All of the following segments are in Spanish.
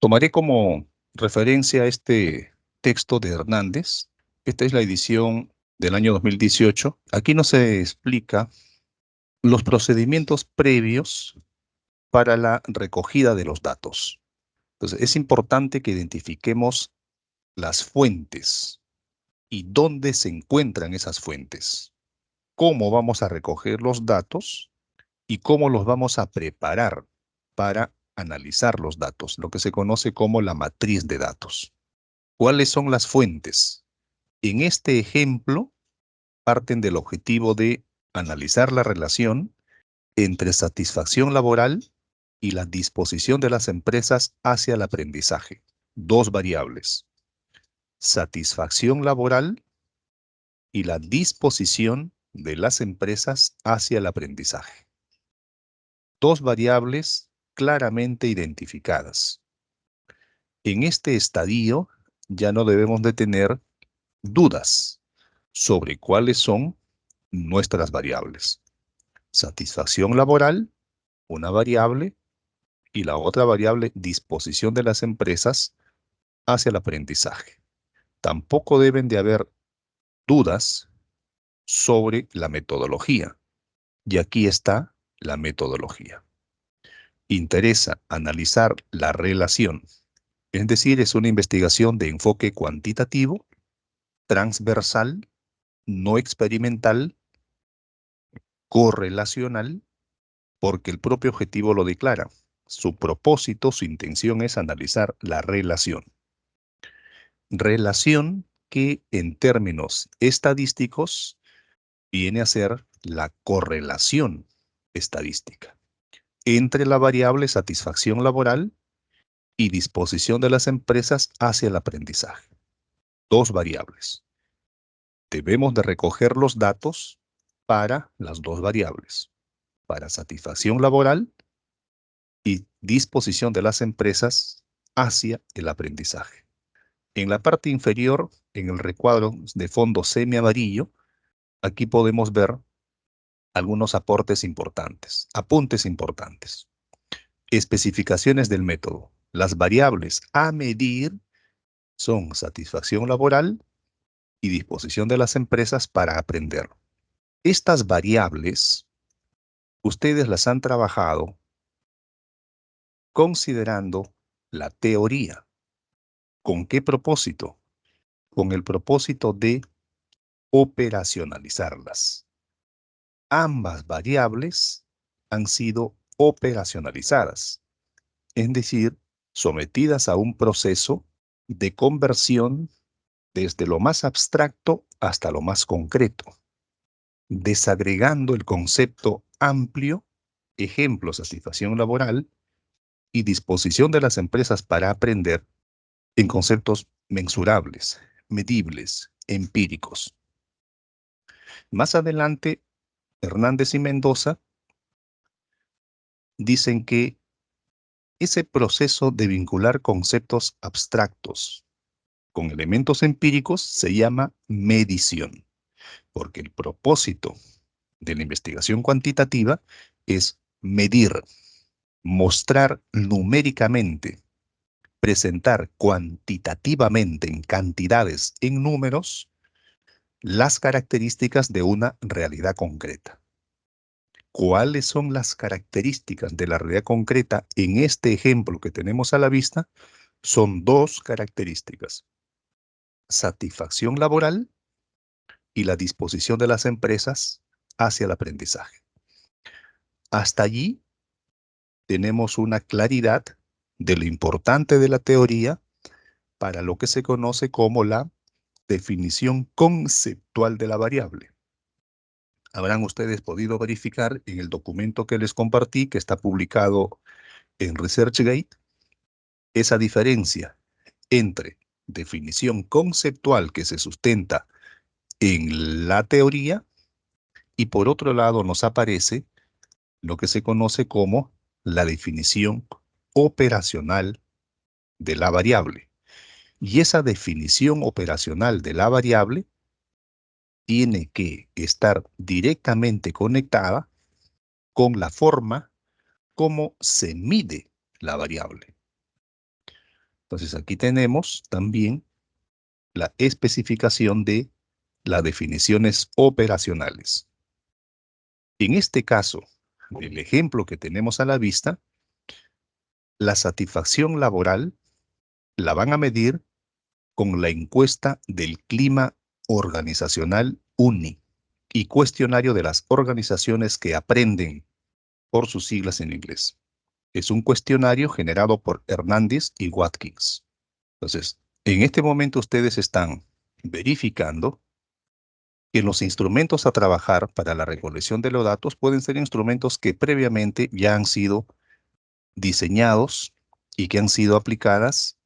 Tomaré como referencia este texto de Hernández. Esta es la edición del año 2018. Aquí nos se explica los procedimientos previos para la recogida de los datos. Entonces, es importante que identifiquemos las fuentes y dónde se encuentran esas fuentes, cómo vamos a recoger los datos y cómo los vamos a preparar para analizar los datos, lo que se conoce como la matriz de datos. ¿Cuáles son las fuentes? En este ejemplo, parten del objetivo de analizar la relación entre satisfacción laboral y la disposición de las empresas hacia el aprendizaje. Dos variables: satisfacción laboral y la disposición de las empresas hacia el aprendizaje. Dos variables claramente identificadas. En este estadio ya no debemos de tener dudas sobre cuáles son nuestras variables. Satisfacción laboral, una variable, y la otra variable, disposición de las empresas hacia el aprendizaje. Tampoco deben de haber dudas sobre la metodología. Y aquí está la metodología. Interesa analizar la relación. Es decir, es una investigación de enfoque cuantitativo, transversal, no experimental, correlacional, porque el propio objetivo lo declara. Su propósito, su intención es analizar la relación. Relación que en términos estadísticos viene a ser la correlación estadística entre la variable satisfacción laboral y disposición de las empresas hacia el aprendizaje. Dos variables. Debemos de recoger los datos para las dos variables, para satisfacción laboral y disposición de las empresas hacia el aprendizaje. En la parte inferior, en el recuadro de fondo semi-amarillo, aquí podemos ver algunos aportes importantes, apuntes importantes. Especificaciones del método. Las variables a medir son satisfacción laboral y disposición de las empresas para aprender. Estas variables, ustedes las han trabajado considerando la teoría. ¿Con qué propósito? Con el propósito de operacionalizarlas. Ambas variables han sido operacionalizadas, es decir, sometidas a un proceso de conversión desde lo más abstracto hasta lo más concreto, desagregando el concepto amplio, ejemplo, satisfacción laboral, y disposición de las empresas para aprender en conceptos mensurables, medibles, empíricos. Más adelante, Hernández y Mendoza dicen que ese proceso de vincular conceptos abstractos con elementos empíricos se llama medición, porque el propósito de la investigación cuantitativa es medir, mostrar numéricamente, presentar cuantitativamente en cantidades, en números, las características de una realidad concreta. ¿Cuáles son las características de la realidad concreta en este ejemplo que tenemos a la vista? Son dos características: satisfacción laboral y la disposición de las empresas hacia el aprendizaje. Hasta allí tenemos una claridad de lo importante de la teoría para lo que se conoce como la definición conceptual de la variable. Habrán ustedes podido verificar en el documento que les compartí, que está publicado en ResearchGate, esa diferencia entre definición conceptual que se sustenta en la teoría y por otro lado nos aparece lo que se conoce como la definición operacional de la variable. Y esa definición operacional de la variable tiene que estar directamente conectada con la forma como se mide la variable. Entonces aquí tenemos también la especificación de las definiciones operacionales. En este caso, el ejemplo que tenemos a la vista, la satisfacción laboral la van a medir con la encuesta del clima organizacional UNI y cuestionario de las organizaciones que aprenden, por sus siglas en inglés. Es un cuestionario generado por Hernández y Watkins. Entonces, en este momento ustedes están verificando que los instrumentos a trabajar para la recolección de los datos pueden ser instrumentos que previamente ya han sido diseñados y que han sido aplicadas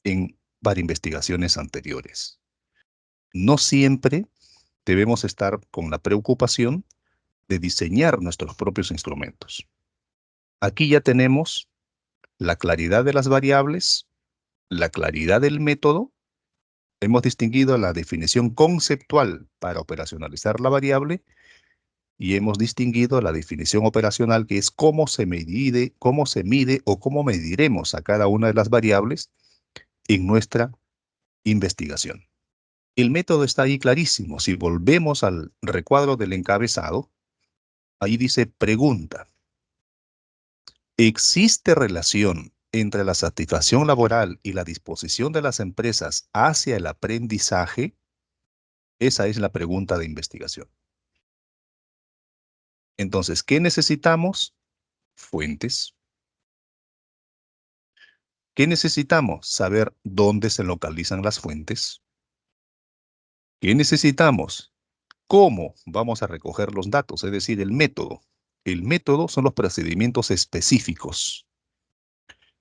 en varias investigaciones anteriores. No siempre debemos estar con la preocupación de diseñar nuestros propios instrumentos. Aquí ya tenemos la claridad de las variables, la claridad del método. Hemos distinguido la definición conceptual para operacionalizar la variable y hemos distinguido la definición operacional, que es cómo se mide o cómo mediremos a cada una de las variables en nuestra investigación. El método está ahí clarísimo. Si volvemos al recuadro del encabezado, ahí dice pregunta. ¿Existe relación entre la satisfacción laboral y la disposición de las empresas hacia el aprendizaje? Esa es la pregunta de investigación. Entonces, ¿qué necesitamos? Fuentes. ¿Qué necesitamos? Saber dónde se localizan las fuentes. ¿Qué necesitamos? ¿Cómo vamos a recoger los datos? Es decir, el método. El método son los procedimientos específicos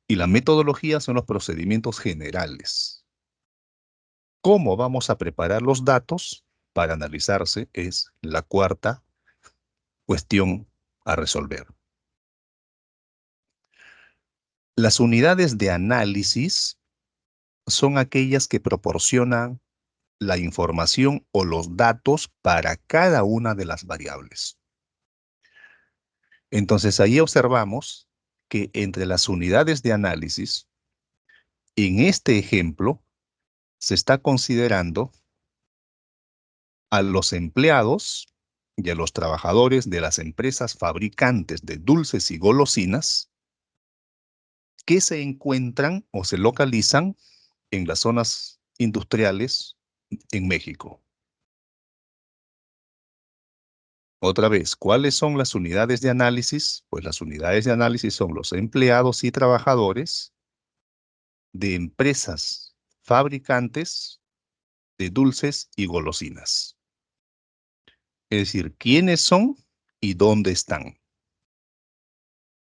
y la metodología son los procedimientos generales. ¿Cómo vamos a preparar los datos para analizarse? Es la cuarta cuestión a resolver. Las unidades de análisis son aquellas que proporcionan la información o los datos para cada una de las variables. Entonces ahí observamos que entre las unidades de análisis, en este ejemplo, se está considerando a los empleados y a los trabajadores de las empresas fabricantes de dulces y golosinas que se encuentran o se localizan en las zonas industriales en México. Otra vez, ¿cuáles son las unidades de análisis? Pues las unidades de análisis son los empleados y trabajadores de empresas fabricantes de dulces y golosinas. Es decir, ¿quiénes son y dónde están?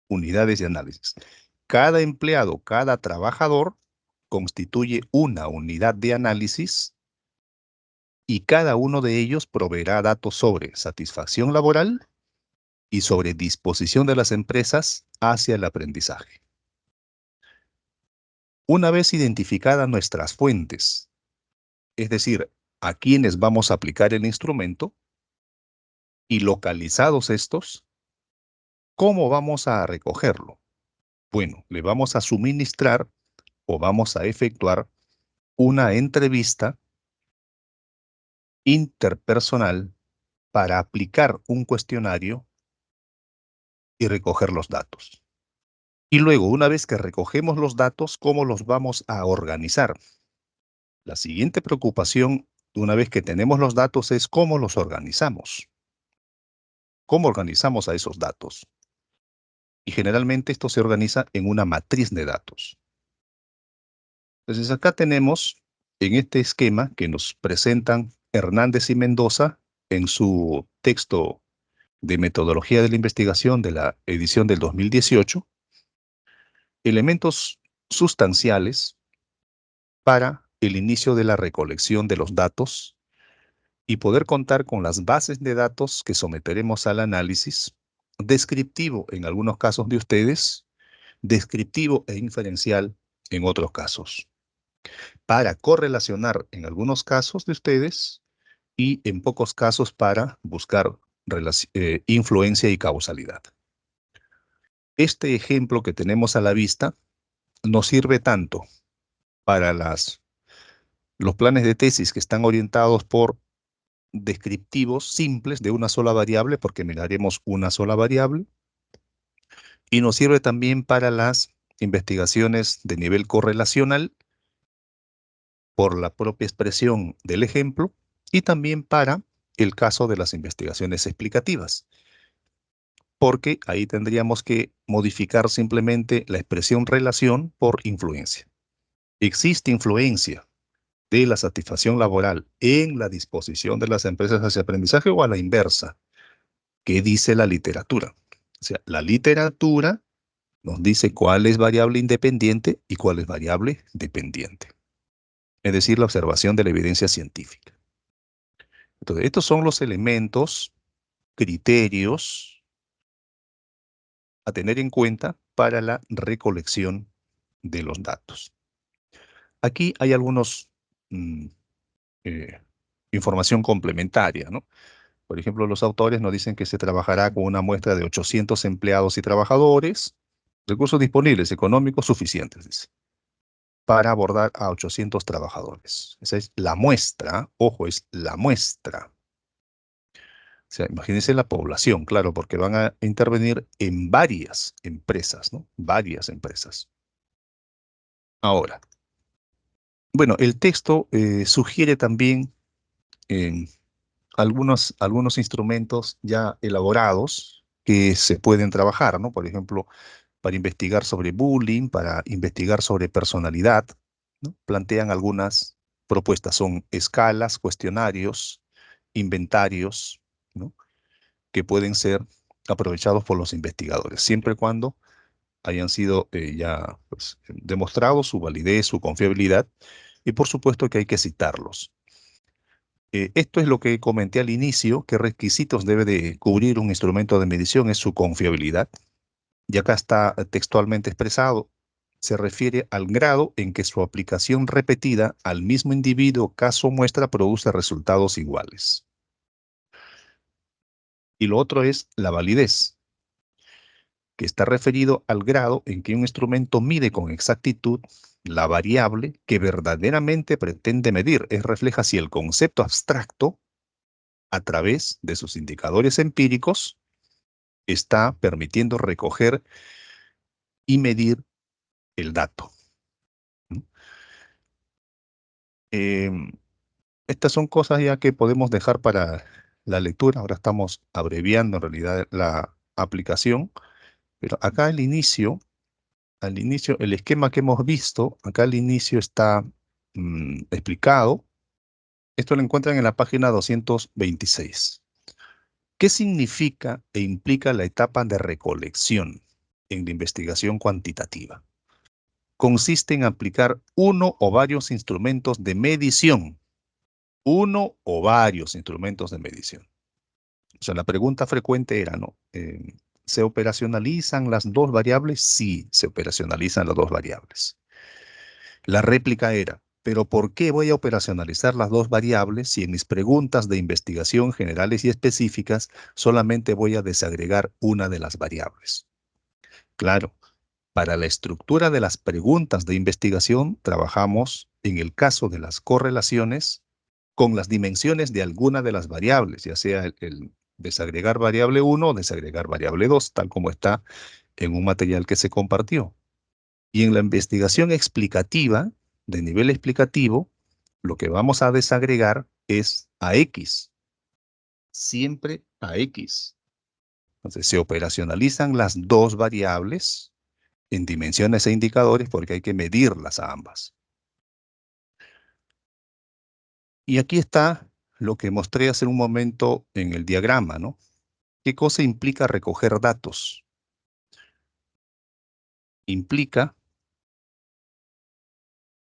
Unidades de análisis. Cada empleado, cada trabajador constituye una unidad de análisis y cada uno de ellos proveerá datos sobre satisfacción laboral y sobre disposición de las empresas hacia el aprendizaje. Una vez identificadas nuestras fuentes, es decir, a quienes vamos a aplicar el instrumento, y localizados estos, ¿cómo vamos a recogerlo? Bueno, le vamos a suministrar o vamos a efectuar una entrevista interpersonal para aplicar un cuestionario y recoger los datos. Y luego, una vez que recogemos los datos, ¿cómo los vamos a organizar? La siguiente preocupación, una vez que tenemos los datos, es cómo los organizamos. ¿Cómo organizamos a esos datos? Y generalmente esto se organiza en una matriz de datos. Entonces acá tenemos en este esquema que nos presentan Hernández y Mendoza en su texto de metodología de la investigación de la edición del 2018, elementos sustanciales para el inicio de la recolección de los datos y poder contar con las bases de datos que someteremos al análisis, descriptivo en algunos casos de ustedes, descriptivo e inferencial en otros casos, para correlacionar en algunos casos de ustedes y en pocos casos para buscar influencia y causalidad. Este ejemplo que tenemos a la vista nos sirve tanto Para los planes de tesis que están orientados por descriptivos simples de una sola variable, porque miraremos una sola variable, y nos sirve también para las investigaciones de nivel correlacional por la propia expresión del ejemplo, y también para el caso de las investigaciones explicativas, porque ahí tendríamos que modificar simplemente la expresión relación por influencia. ¿Existe influencia de la satisfacción laboral en la disposición de las empresas hacia aprendizaje o a la inversa? ¿Qué dice la literatura? O sea, la literatura nos dice cuál es variable independiente y cuál es variable dependiente. Es decir, la observación de la evidencia científica. Entonces, estos son los elementos, criterios a tener en cuenta para la recolección de los datos. Aquí hay algunos eh, información complementaria, ¿no? Por ejemplo, los autores nos dicen que se trabajará con una muestra de 800 empleados y trabajadores, recursos disponibles económicos suficientes, dice, para abordar a 800 trabajadores. Esa es la muestra, ojo, es la muestra. O sea, imagínense la población, claro, porque van a intervenir en varias empresas, ¿no? Varias empresas. Ahora, bueno, el texto sugiere también eh, algunos instrumentos ya elaborados que se pueden trabajar, ¿no? Por ejemplo, para investigar sobre bullying, para investigar sobre personalidad, ¿no? Plantean algunas propuestas, son escalas, cuestionarios, inventarios, ¿no? Que pueden ser aprovechados por los investigadores, siempre y cuando hayan sido ya pues, demostrados su validez, su confiabilidad, y por supuesto que hay que citarlos. Esto es lo que comenté al inicio, qué requisitos debe de cubrir un instrumento de medición, es su confiabilidad. Y acá está textualmente expresado, se refiere al grado en que su aplicación repetida al mismo individuo caso muestra produce resultados iguales. Y lo otro es la validez, que está referido al grado en que un instrumento mide con exactitud la variable que verdaderamente pretende medir, es refleja si el concepto abstracto, a través de sus indicadores empíricos, está permitiendo recoger y medir el dato. Em, Estas son cosas ya que podemos dejar para la lectura. Ahora estamos abreviando en realidad la aplicación, pero acá al inicio, el esquema que hemos visto, acá al inicio está explicado. Esto lo encuentran en la página 226. ¿Qué significa e implica la etapa de recolección en la investigación cuantitativa? Consiste en aplicar uno o varios instrumentos de medición. Uno o varios instrumentos de medición. O sea, la pregunta frecuente era, ¿no? ¿Se operacionalizan las dos variables? Sí, se operacionalizan las dos variables. La réplica era, ¿pero por qué voy a operacionalizar las dos variables si en mis preguntas de investigación generales y específicas solamente voy a desagregar una de las variables? Claro, para la estructura de las preguntas de investigación trabajamos, en el caso de las correlaciones, con las dimensiones de alguna de las variables, ya sea el desagregar variable 1 o desagregar variable 2, tal como está en un material que se compartió. Y en la investigación explicativa, de nivel explicativo, lo que vamos a desagregar es a X, siempre a X. Entonces se operacionalizan las dos variables en dimensiones e indicadores porque hay que medirlas a ambas. Y aquí está lo que mostré hace un momento en el diagrama, ¿no? ¿Qué cosa implica recoger datos? Implica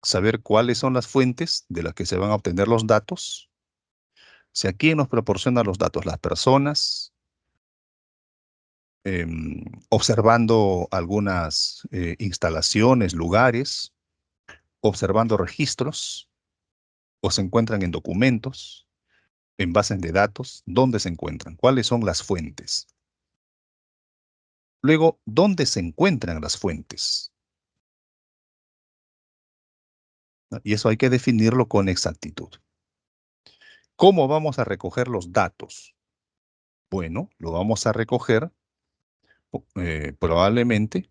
saber cuáles son las fuentes de las que se van a obtener los datos. O sea, ¿quién nos proporciona los datos? Las personas, observando algunas instalaciones, lugares, observando registros, o se encuentran en documentos, en bases de datos. ¿Dónde se encuentran? ¿Cuáles son las fuentes? Luego, ¿dónde se encuentran las fuentes? ¿no? Y eso hay que definirlo con exactitud. ¿Cómo vamos a recoger los datos? Bueno, lo vamos a recoger probablemente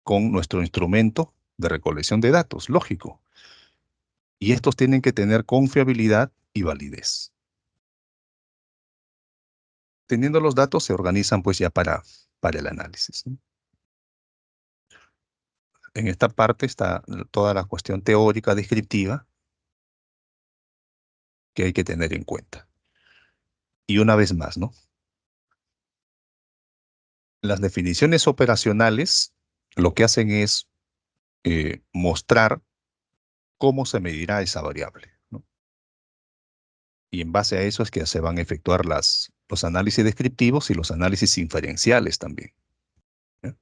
con nuestro instrumento de recolección de datos, lógico. Y estos tienen que tener confiabilidad y validez. Teniendo los datos, se organizan pues ya para el análisis, ¿no? En esta parte está toda la cuestión teórica descriptiva que hay que tener en cuenta. Y una vez más, ¿no? Las definiciones operacionales lo que hacen es mostrar cómo se medirá esa variable, ¿no? Y en base a eso es que se van a efectuar los análisis descriptivos y los análisis inferenciales también, ¿ya?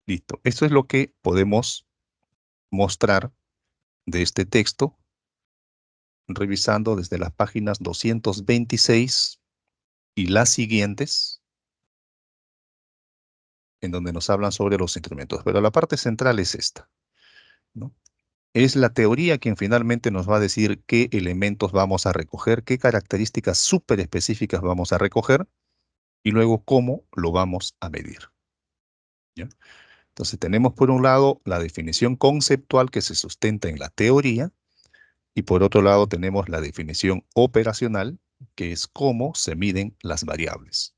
Listo. Esto es lo que podemos mostrar de este texto, revisando desde las páginas 226 y las siguientes, en donde nos hablan sobre los instrumentos. Pero la parte central es esta, ¿no? Es la teoría quien finalmente nos va a decir qué elementos vamos a recoger, qué características súper específicas vamos a recoger y luego cómo lo vamos a medir, ¿ya? Entonces tenemos por un lado la definición conceptual que se sustenta en la teoría y por otro lado tenemos la definición operacional, que es cómo se miden las variables.